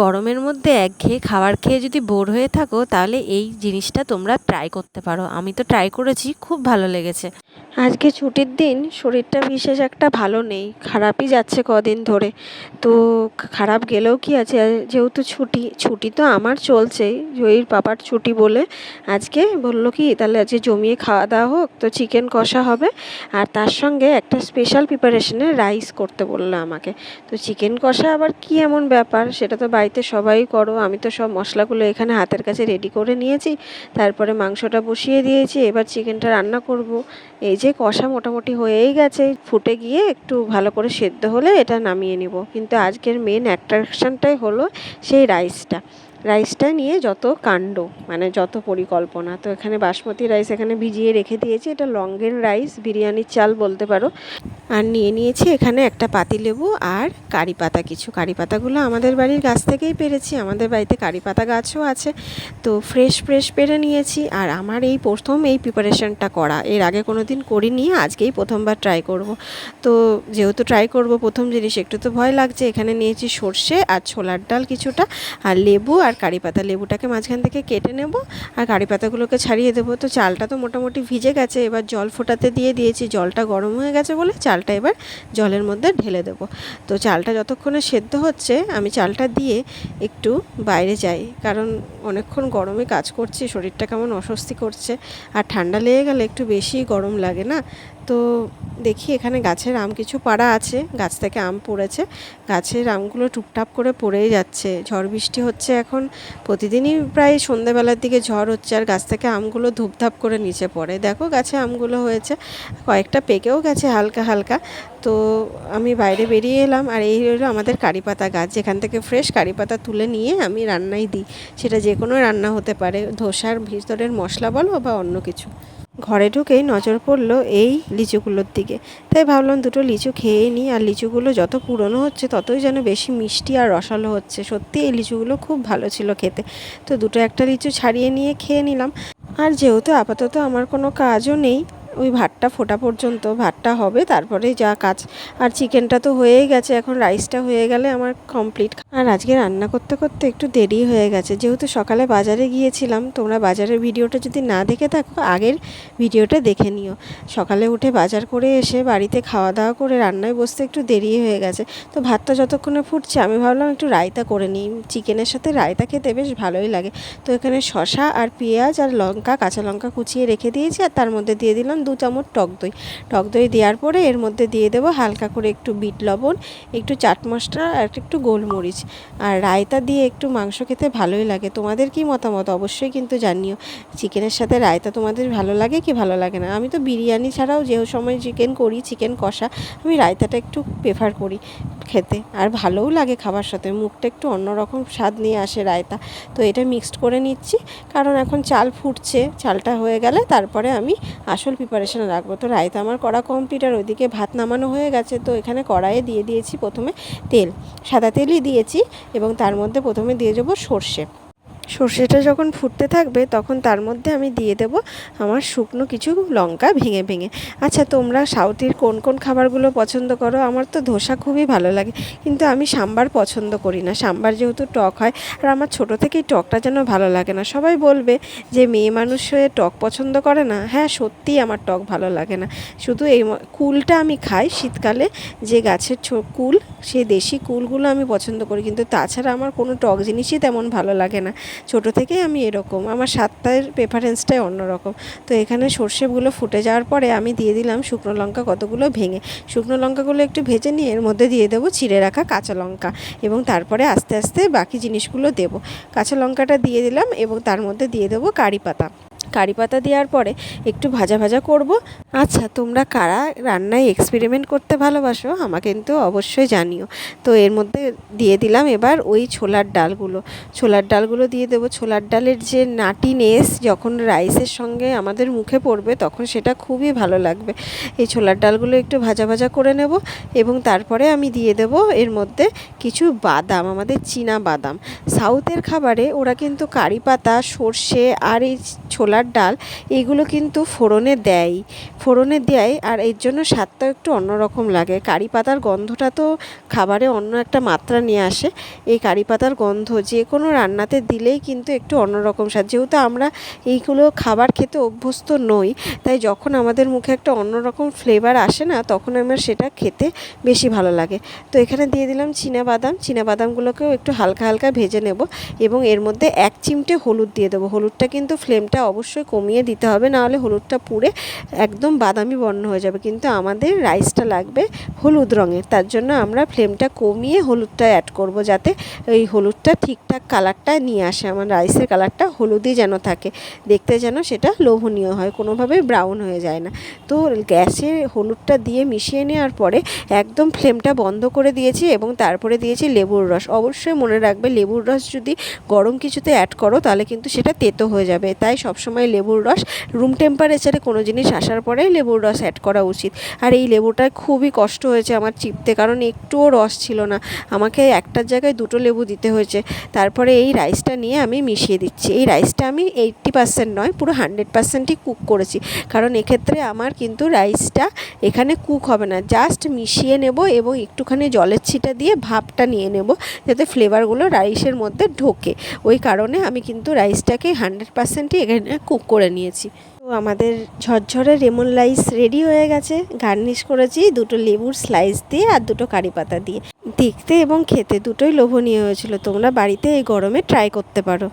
গরমের মধ্যে একঘেয়ে খাবার খেয়ে যদি বোর হয়ে থাকো তাহলে এই জিনিসটা তোমরা ট্রাই করতে পারো। আমি তো ট্রাই করেছি, খুব ভালো লেগেছে। আজকে ছুটির দিন, শরীরটা বিশেষ একটা ভালো নেই, খারাপই যাচ্ছে কদিন ধরে। তো খারাপ গেলেও কি আছে, যেহেতু ছুটি তো আমার চলছেই, জয়ীর পাপার ছুটি বলে আজকে বললো কি তাহলে আজকে জমিয়ে খাওয়া দাওয়া হোক, তো চিকেন কষা হবে আর তার সঙ্গে একটা স্পেশাল প্রিপারেশনের রাইস করতে বললো আমাকে। তো চিকেন কষা আবার কি এমন ব্যাপার, সেটা তো বাড়িতে সবাই করো, আমি তো সব মশলাগুলো এখানে হাতের কাছে রেডি করে নিয়েছি, তারপরে মাংসটা বসিয়ে দিয়েছি, এবার চিকেনটা রান্না করব। এই যে কষা মোটামুটি হয়েই গেছে, ফুটে গিয়ে একটু ভালো করে সেদ্ধ হলে এটা নামিয়ে নিব। কিন্তু আজকের মেন অ্যাট্রাকশনটাই হলো সেই রাইসটা নিয়ে যত কাণ্ড, মানে যত পরিকল্পনা। তো এখানে বাসমতি রাইস এখানে ভিজিয়ে রেখে দিয়েছি, এটা লংয়ের রাইস, বিরিয়ানির চাল বলতে পারো। আর নিয়েছি এখানে একটা পাতিলেবু আর কারি পাতা। কিছু কারি পাতাগুলো আমাদের বাড়ির গাছ থেকেই পেরেছি, আমাদের বাড়িতে কারি পাতা গাছও আছে, তো ফ্রেশ পেরে নিয়েছি। আর আমার এই প্রথম এই প্রিপারেশনটা করা, এর আগে কোনো দিন করিনি, আজকেই প্রথমবার ট্রাই করব। তো যেহেতু ট্রাই করব প্রথম জিনিস, একটু তো ভয় লাগছে। এখানে নিয়েছি সর্ষে আর ছোলার ডাল কিছুটা, আর লেবু আর কারি পাতা। লেবুটাকে মাঝখান থেকে কেটে নেব আর কারি পাতাগুলোকে ছাড়িয়ে দেবো। তো চালটা তো মোটামুটি ভিজে গেছে, এবার জল ফোটাতে দিয়ে দিয়েছি, জলটা গরম হয়ে গেছে বলে চালটা এবার জলের মধ্যে ঢেলে দেব। তো চালটা যতক্ষণে সেদ্ধ হচ্ছে আমি চালটা দিয়ে একটু বাইরে যাই, কারণ অনেকক্ষণ গরমে কাজ করছি, শরীরটা কেমন অস্বস্তি করছে, আর ঠান্ডা লেগে গেলে একটু বেশি গরম লাগে না। তো দেখি এখানে গাছের আম কিছু পাড়া আছে, গাছ থেকে আম পড়েছে, গাছের আমগুলো টুপটাপ করে পড়েই যাচ্ছে। ঝড় বৃষ্টি হচ্ছে এখন, প্রতিদিনই প্রায় সন্ধ্যেবেলার দিকে ঝড় হচ্ছে, আর গাছ থেকে আমগুলো ধূপধাপ করে নিচে পড়ে। দেখো গাছে আমগুলো হয়েছে, কয়েকটা পেকেও গেছে হালকা হালকা। তো আমি বাইরে বেরিয়ে এলাম, আর এই হলো আমাদের কারি পাতা গাছ, যেখান থেকে ফ্রেশ কারি পাতা তুলে নিয়ে আমি রান্নায় দিই। সেটা যে কোনো রান্না হতে পারে, ধোসার ভিতরের মশলা বলো বা অন্য কিছু। ঘরে ঢুকেই নজর পড়লো এই লিচুগুলোর দিকে, তাই ভাবলাম দুটো লিচু খেয়েই নিই। আর লিচুগুলো যত পুরনো হচ্ছে ততই যেন বেশি মিষ্টি আর রসালো হচ্ছে। সত্যি এই লিচুগুলো খুব ভালো ছিল খেতে। তো একটা লিচু ছাড়িয়ে নিয়ে খেয়ে নিলাম। আর যেহেতু আপাতত আমার কোনো কাজও নেই, ওই ভাতটা ফোটা পর্যন্ত ভাতটা হবে, তারপরে যা কাজ। আর চিকেনটা তো হয়েই গেছে, এখন রাইসটা হয়ে গেলে আমার কমপ্লিট। আর আজকে রান্না করতে করতে একটু দেরি হয়ে গেছে, যেহেতু সকালে বাজারে গিয়েছিলাম। তোমরা বাজারের ভিডিওটা যদি না দেখে থাকো, আগের ভিডিওটা দেখে নিও। সকালে উঠে বাজার করে এসে বাড়িতে খাওয়া দাওয়া করে রান্নায় বসতে একটু দেরি হয়ে গেছে। তো ভাতটা যতক্ষণে ফুটছে আমি ভাবলাম একটু রায়তা করে নিই, চিকেনের সাথে রায়তা খেতে বেশ ভালোই লাগে। তো এখানে শসা আর পেঁয়াজ আর লঙ্কা, কাঁচা লঙ্কা কুচিয়ে রেখে দিয়েছি, আর তার মধ্যে দিয়ে দিলাম 2 চামচ টক দই দেওয়ার পরে এর মধ্যে দিয়ে দেবো হালকা করে একটু বিট লবণ, একটু চাট মশলা আর একটু গোলমরিচ। আর রায়তা দিয়ে একটু মাংস খেতে ভালোই লাগে। তোমাদের কি মতামত অবশ্যই কিন্তু জানিও, চিকেনের সাথে রায়তা তোমাদের ভালো লাগে কি ভালো লাগে না? আমি তো বিরিয়ানি ছাড়াও যে সময় চিকেন করি, চিকেন কষা, আমি রায়তাটা একটু প্রেফার করি খেতে, আর ভালোও লাগে খাবার সাথে, মুখটা একটু অন্যরকম স্বাদ নিয়ে আসে রায়তা। তো এটা মিক্সড করে নিচ্ছি, কারণ এখন চাল ফুটছে, চালটা হয়ে গেলে তারপরে আমি আসল প্রিপারেশন রাখবো। তো রায়তা আমার করা কমপ্লিট, আর ওইদিকে ভাত নামানো হয়ে গেছে। তো এখানে কড়াইয়ে দিয়ে দিয়েছি প্রথমে তেল, সাদা তেলই দিয়েছি, এবং তার মধ্যে প্রথমে দিয়ে দেবো সর্ষেটা যখন ফুটতে থাকবে তখন তার মধ্যে আমি দিয়ে দেব আমার শুকনো কিছু লঙ্কা ভেঙে। আচ্ছা, তোমরা সাউথের কোন খাবারগুলো পছন্দ করো? আমার তো ধোসা খুবই ভালো লাগে, কিন্তু আমি সাম্বার পছন্দ করি না। সাম্বার যেহেতু টক হয়, আর আমার ছোটো থেকেই টকটা যেন ভালো লাগে না। সবাই বলবে যে মেয়ে মানুষ হয়ে টক পছন্দ করে না। হ্যাঁ, সত্যিই আমার টক ভালো লাগে না। শুধু এই কুলটা আমি খাই শীতকালে, যে গাছের কুল, সেই দেশি কুলগুলো আমি পছন্দ করি, কিন্তু তাছাড়া আমার কোনো টক জিনিসই তেমন ভালো লাগে না। ছোটো থেকেই আমি এরকম, আমার স্বাদটার প্রেফারেন্সটাই অন্যরকম। তো এখানে সর্ষেগুলো ফুটে যাওয়ার পরে আমি দিয়ে দিলাম শুকনো লঙ্কা কতগুলো ভেঙে। শুকনো লঙ্কাগুলো একটু ভেজে নিয়ে এর মধ্যে দিয়ে দেবো চিড়ে রাখা কাঁচা লঙ্কা, এবং তারপরে আস্তে আস্তে বাকি জিনিসগুলো দেবো। কাঁচা লঙ্কাটা দিয়ে দিলাম, এবং তার মধ্যে দিয়ে দেবো কারি পাতা দেওয়ার পরে একটু ভাজা করব। আচ্ছা, তোমরা কারা রান্নায় এক্সপেরিমেন্ট করতে ভালোবাসো আমাকে কিন্তু অবশ্যই জানিও। তো এর মধ্যে দিয়ে দিলাম এবার ওই ছোলার ডালগুলো দিয়ে দেবো। ছোলার ডালের যে নাটিনেস যখন রাইসের সঙ্গে আমাদের মুখে পড়বে তখন সেটা খুবই ভালো লাগবে। এই ছোলার ডালগুলো একটু ভাজা করে নেব, এবং তারপরে আমি দিয়ে দেব এর মধ্যে কিছু বাদাম, আমাদের চীনা বাদাম। সাউথের খাবারে ওরা কিন্তু কারি পাতা, সর্ষে আর এই ছোলার ডাল এগুলো কিন্তু ফোড়নে দেয় আর এর জন্য স্বাদটাও একটু অন্যরকম লাগে। কারি পাতার গন্ধটা তো খাবারে অন্য একটা মাত্রা নিয়ে আসে। এই কারি পাতার গন্ধ যে কোনো রান্নাতে দিলেই কিন্তু একটু অন্যরকম স্বাদ। যেহেতু আমরা এইগুলো খাবার খেতে অভ্যস্ত নই, তাই যখন আমাদের মুখে একটা অন্যরকম ফ্লেভার আসে না, তখন আমার সেটা খেতে বেশি ভালো লাগে। তো এখানে দিয়ে দিলাম বাদামগুলোকেও একটু হালকা হালকা ভেজে নেব এবং এর মধ্যে 1 চিমটে হলুদ দিয়ে দেবো। হলুদটা কিন্তু ফ্লেমটা অবশ্যই কমিয়ে দিতে হবে, নাহলে হলুদটা পুড়ে একদম বাদামি বর্ণ হয়ে যাবে। কিন্তু আমাদের রাইসটা লাগবে হলুদ রঙের, তার জন্য আমরা ফ্লেমটা কমিয়ে হলুদটা অ্যাড করব, যাতে এই হলুদটা ঠিকঠাক কালারটা নিয়ে আসে। আমার রাইসের কালারটা হলুদই যেন থাকে, দেখতে যেন সেটা লোভনীয় হয়, কোনোভাবেই ব্রাউন হয়ে যায় না। তো গ্যাসে হলুদটা দিয়ে মিশিয়ে নেওয়ার পরে একদম ফ্লেমটা বন্ধ করে দিয়েছি এবং তারপরে দিয়েছি লেবুর রস। অবশ্যই মনে রাখবে, লেবুর রস যদি গরম কিছুতে অ্যাড করো তাহলে কিন্তু সেটা তেতো হয়ে যাবে, তাই সবসময় লেবুর রস রুম টেম্পারেচারে কোনো জিনিস আসার পরেই লেবুর রস অ্যাড করা উচিত। আর এই লেবুটা খুবই কষ্ট হয়েছে আমার চিপতে, কারণ একটুও রস ছিল না, আমাকে একটার জায়গায় 2টো লেবু দিতে হয়েছে। তারপরে এই রাইসটা নিয়ে আমি মিশিয়ে দিচ্ছি। এই রাইসটা আমি 80% নয়, পুরো 100%ই কুক করেছি, কারণ এক্ষেত্রে আমার কিন্তু রাইসটা এখানে কুক হবে না, জাস্ট মিশিয়ে নেব এবং একটুখানি জলের ছিটা দিয়ে ভাপটা নিয়ে নেব, যাতে ফ্লেভারগুলো রাইসের মধ্যে ঢোকে। ওই কারণে আমি কিন্তু রাইসটাকে 100%ই এখানে কুক করে নিয়েছি। তো আমাদের ঝরঝরে লেমন রাইস রেডি হয়ে গেছে। গার্নিশ করেছি 2টো লেবুর স্লাইস দিয়ে আর 2টো কারি পাতা দিয়ে। দেখতে এবং খেতে দুটোই লোভনীয় হয়েছিল। তোমরা বাড়িতে এই গরমে ট্রাই করতে পারো।